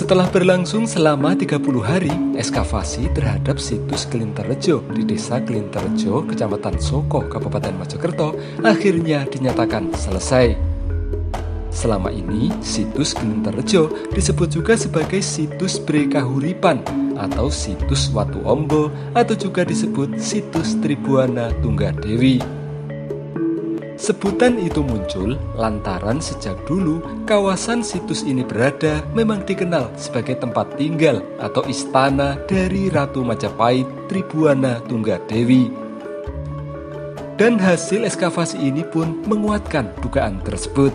Setelah berlangsung selama 30 hari, ekskavasi terhadap situs Klinterrejo di Desa Klinterrejo, Kecamatan Soko, Kabupaten Mojokerto, akhirnya dinyatakan selesai. Selama ini, situs Klinterrejo disebut juga sebagai situs Bre Kahuripan atau situs Watu Ombo atau juga disebut situs Tribuana Tunggadewi. Sebutan itu muncul lantaran sejak dulu kawasan situs ini berada memang dikenal sebagai tempat tinggal atau istana dari Ratu Majapahit Tribuana Tunggadewi. Dan hasil ekskavasi ini pun menguatkan dugaan tersebut.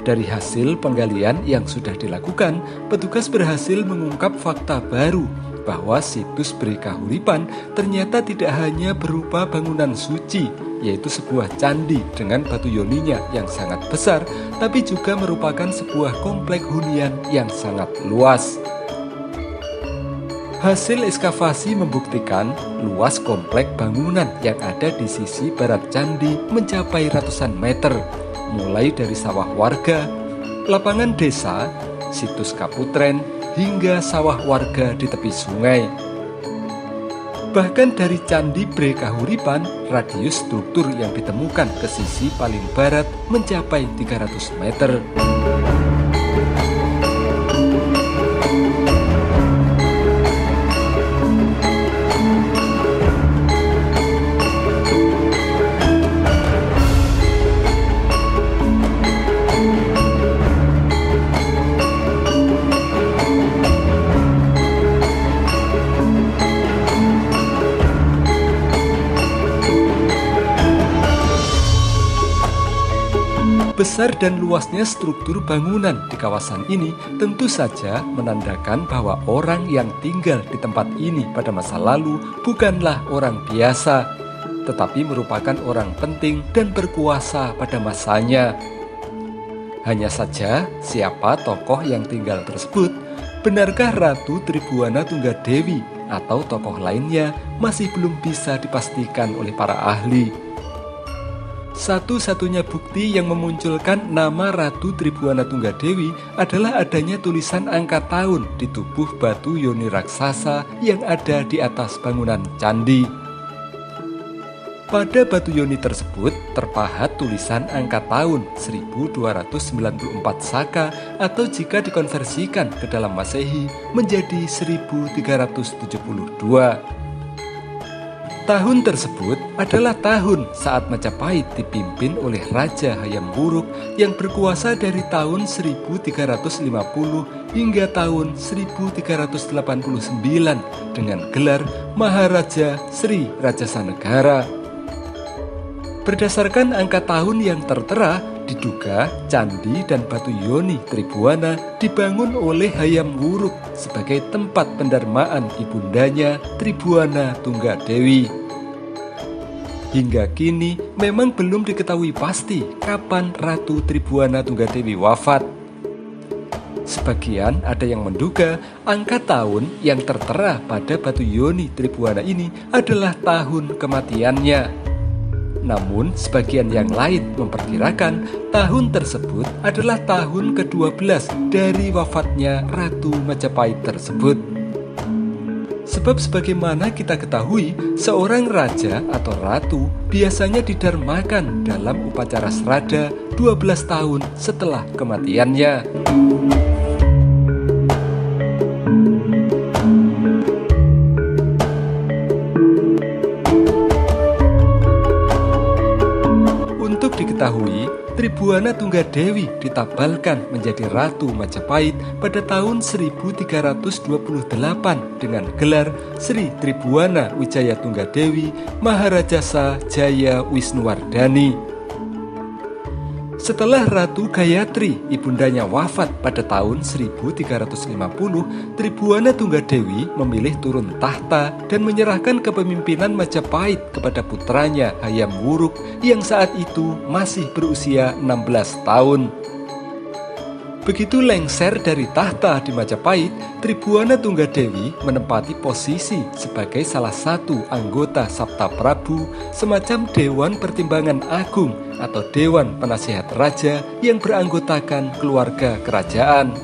Dari hasil penggalian yang sudah dilakukan, petugas berhasil mengungkap fakta baru bahwa situs Bre Kahuripan ternyata tidak hanya berupa bangunan suci, yaitu sebuah candi dengan batu yoninya yang sangat besar, tapi juga merupakan sebuah komplek hunian yang sangat luas. Hasil ekskavasi membuktikan luas komplek bangunan yang ada di sisi barat candi mencapai ratusan meter, mulai dari sawah warga, lapangan desa, situs kaputren, hingga sawah warga di tepi sungai. Bahkan dari Candi Bre Kahuripan, radius struktur yang ditemukan ke sisi paling barat mencapai 300 meter. Besar dan luasnya struktur bangunan di kawasan ini tentu saja menandakan bahwa orang yang tinggal di tempat ini pada masa lalu bukanlah orang biasa, tetapi merupakan orang penting dan berkuasa pada masanya. Hanya saja, siapa tokoh yang tinggal tersebut? Benarkah Ratu Tribuana Tunggadewi atau tokoh lainnya masih belum bisa dipastikan oleh para ahli. Satu-satunya bukti yang memunculkan nama Ratu Tribuana Tunggadewi adalah adanya tulisan angka tahun di tubuh batu yoni raksasa yang ada di atas bangunan candi. Pada batu yoni tersebut terpahat tulisan angka tahun 1294 Saka atau jika dikonversikan ke dalam Masehi menjadi 1372. Tahun tersebut adalah tahun saat Majapahit dipimpin oleh Raja Hayam Wuruk yang berkuasa dari tahun 1350 hingga tahun 1389 dengan gelar Maharaja Sri Rajasanegara. Berdasarkan angka tahun yang tertera, diduga candi dan batu yoni Tribuana dibangun oleh Hayam Wuruk sebagai tempat pendarmaan ibundanya Tribuana Tunggadewi. Hingga kini memang belum diketahui pasti kapan Ratu Tribuana Tunggadewi wafat. Sebagian ada yang menduga angka tahun yang tertera pada batu yoni Tribuana ini adalah tahun kematiannya. Namun, sebagian yang lain memperkirakan tahun tersebut adalah tahun ke-12 dari wafatnya Ratu Majapahit tersebut. Sebab sebagaimana kita ketahui, seorang raja atau ratu biasanya didarmakan dalam upacara srada 12 tahun setelah kematiannya. Diketahui, Tribuana Tunggadewi ditabalkan menjadi Ratu Majapahit pada tahun 1328 dengan gelar Sri Tribuana Wijaya Tunggadewi Maharajasa Jaya Wisnuwardhani. Setelah Ratu Gayatri, ibundanya wafat pada tahun 1350, Tribuana Tunggadewi memilih turun tahta dan menyerahkan kepemimpinan Majapahit kepada putranya Hayam Wuruk yang saat itu masih berusia 16 tahun. Begitu lengser dari tahta di Majapahit, Tribuana Tunggadewi menempati posisi sebagai salah satu anggota Sabta Prabu, semacam Dewan Pertimbangan Agung atau Dewan Penasihat Raja yang beranggotakan keluarga kerajaan.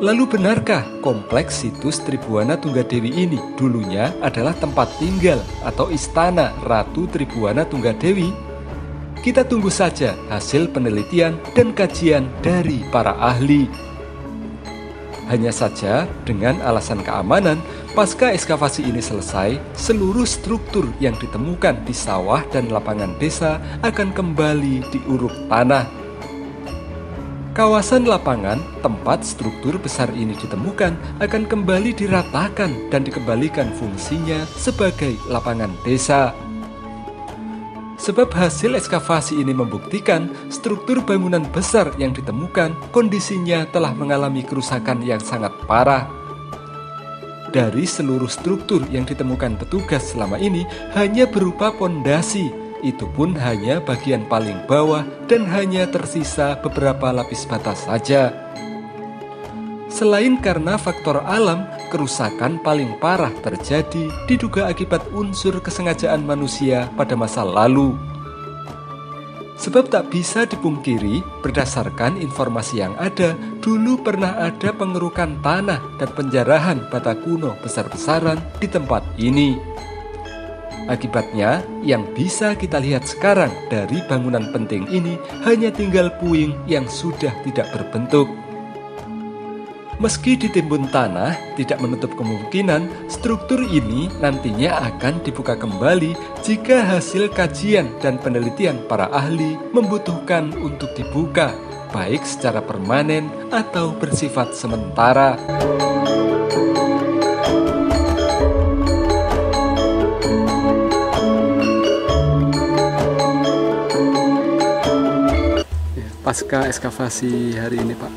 Lalu benarkah kompleks situs Tribuana Tunggadewi ini dulunya adalah tempat tinggal atau istana Ratu Tribuana Tunggadewi? Kita tunggu saja hasil penelitian dan kajian dari para ahli. Hanya saja dengan alasan keamanan, pasca ekskavasi ini selesai, seluruh struktur yang ditemukan di sawah dan lapangan desa akan kembali diuruk tanah. Kawasan lapangan tempat struktur besar ini ditemukan akan kembali diratakan dan dikembalikan fungsinya sebagai lapangan desa. Sebab hasil ekskavasi ini membuktikan struktur bangunan besar yang ditemukan kondisinya telah mengalami kerusakan yang sangat parah. Dari seluruh struktur yang ditemukan petugas selama ini hanya berupa pondasi, itu pun hanya bagian paling bawah dan hanya tersisa beberapa lapis bata saja. Selain karena faktor alam, kerusakan paling parah terjadi diduga akibat unsur kesengajaan manusia pada masa lalu. Sebab tak bisa dipungkiri, berdasarkan informasi yang ada, dulu pernah ada pengerukan tanah dan penjarahan bata kuno besar-besaran di tempat ini. Akibatnya, yang bisa kita lihat sekarang dari bangunan penting ini hanya tinggal puing yang sudah tidak berbentuk. Meski ditimbun tanah, tidak menutup kemungkinan struktur ini nantinya akan dibuka kembali jika hasil kajian dan penelitian para ahli membutuhkan untuk dibuka, baik secara permanen atau bersifat sementara. Pasca ekskavasi hari ini, Pak,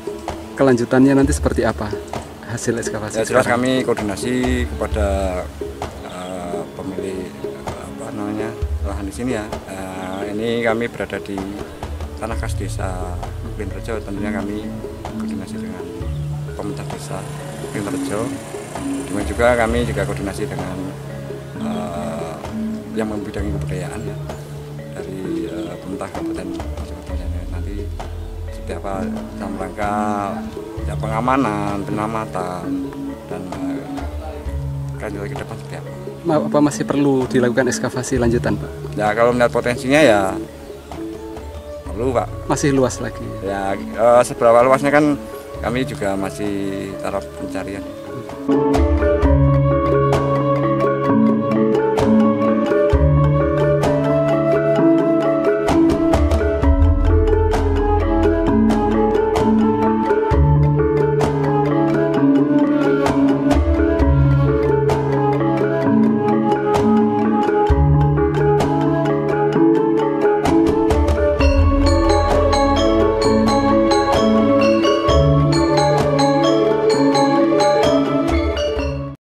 kelanjutannya nanti seperti apa hasil ekskavasi? Ya, jelas kami koordinasi kepada pemilik lahan di sini ya. Ini kami berada di tanah khas desa Klinrejo. Tentunya kami koordinasi dengan pemerintah desa Klinrejo. Demikian juga kami koordinasi dengan yang membidangi kebudayaan ya, dari pemerintah kabupaten. Nanti seperti apa dalam rangka ya pengamanan, penyelamatan, dan lanjut ke depan seperti apa. Apa masih perlu dilakukan ekskavasi lanjutan, Pak? Ya kalau melihat potensinya ya perlu, Pak. Masih luas lagi? Ya seberapa luasnya kan kami juga masih taraf pencarian.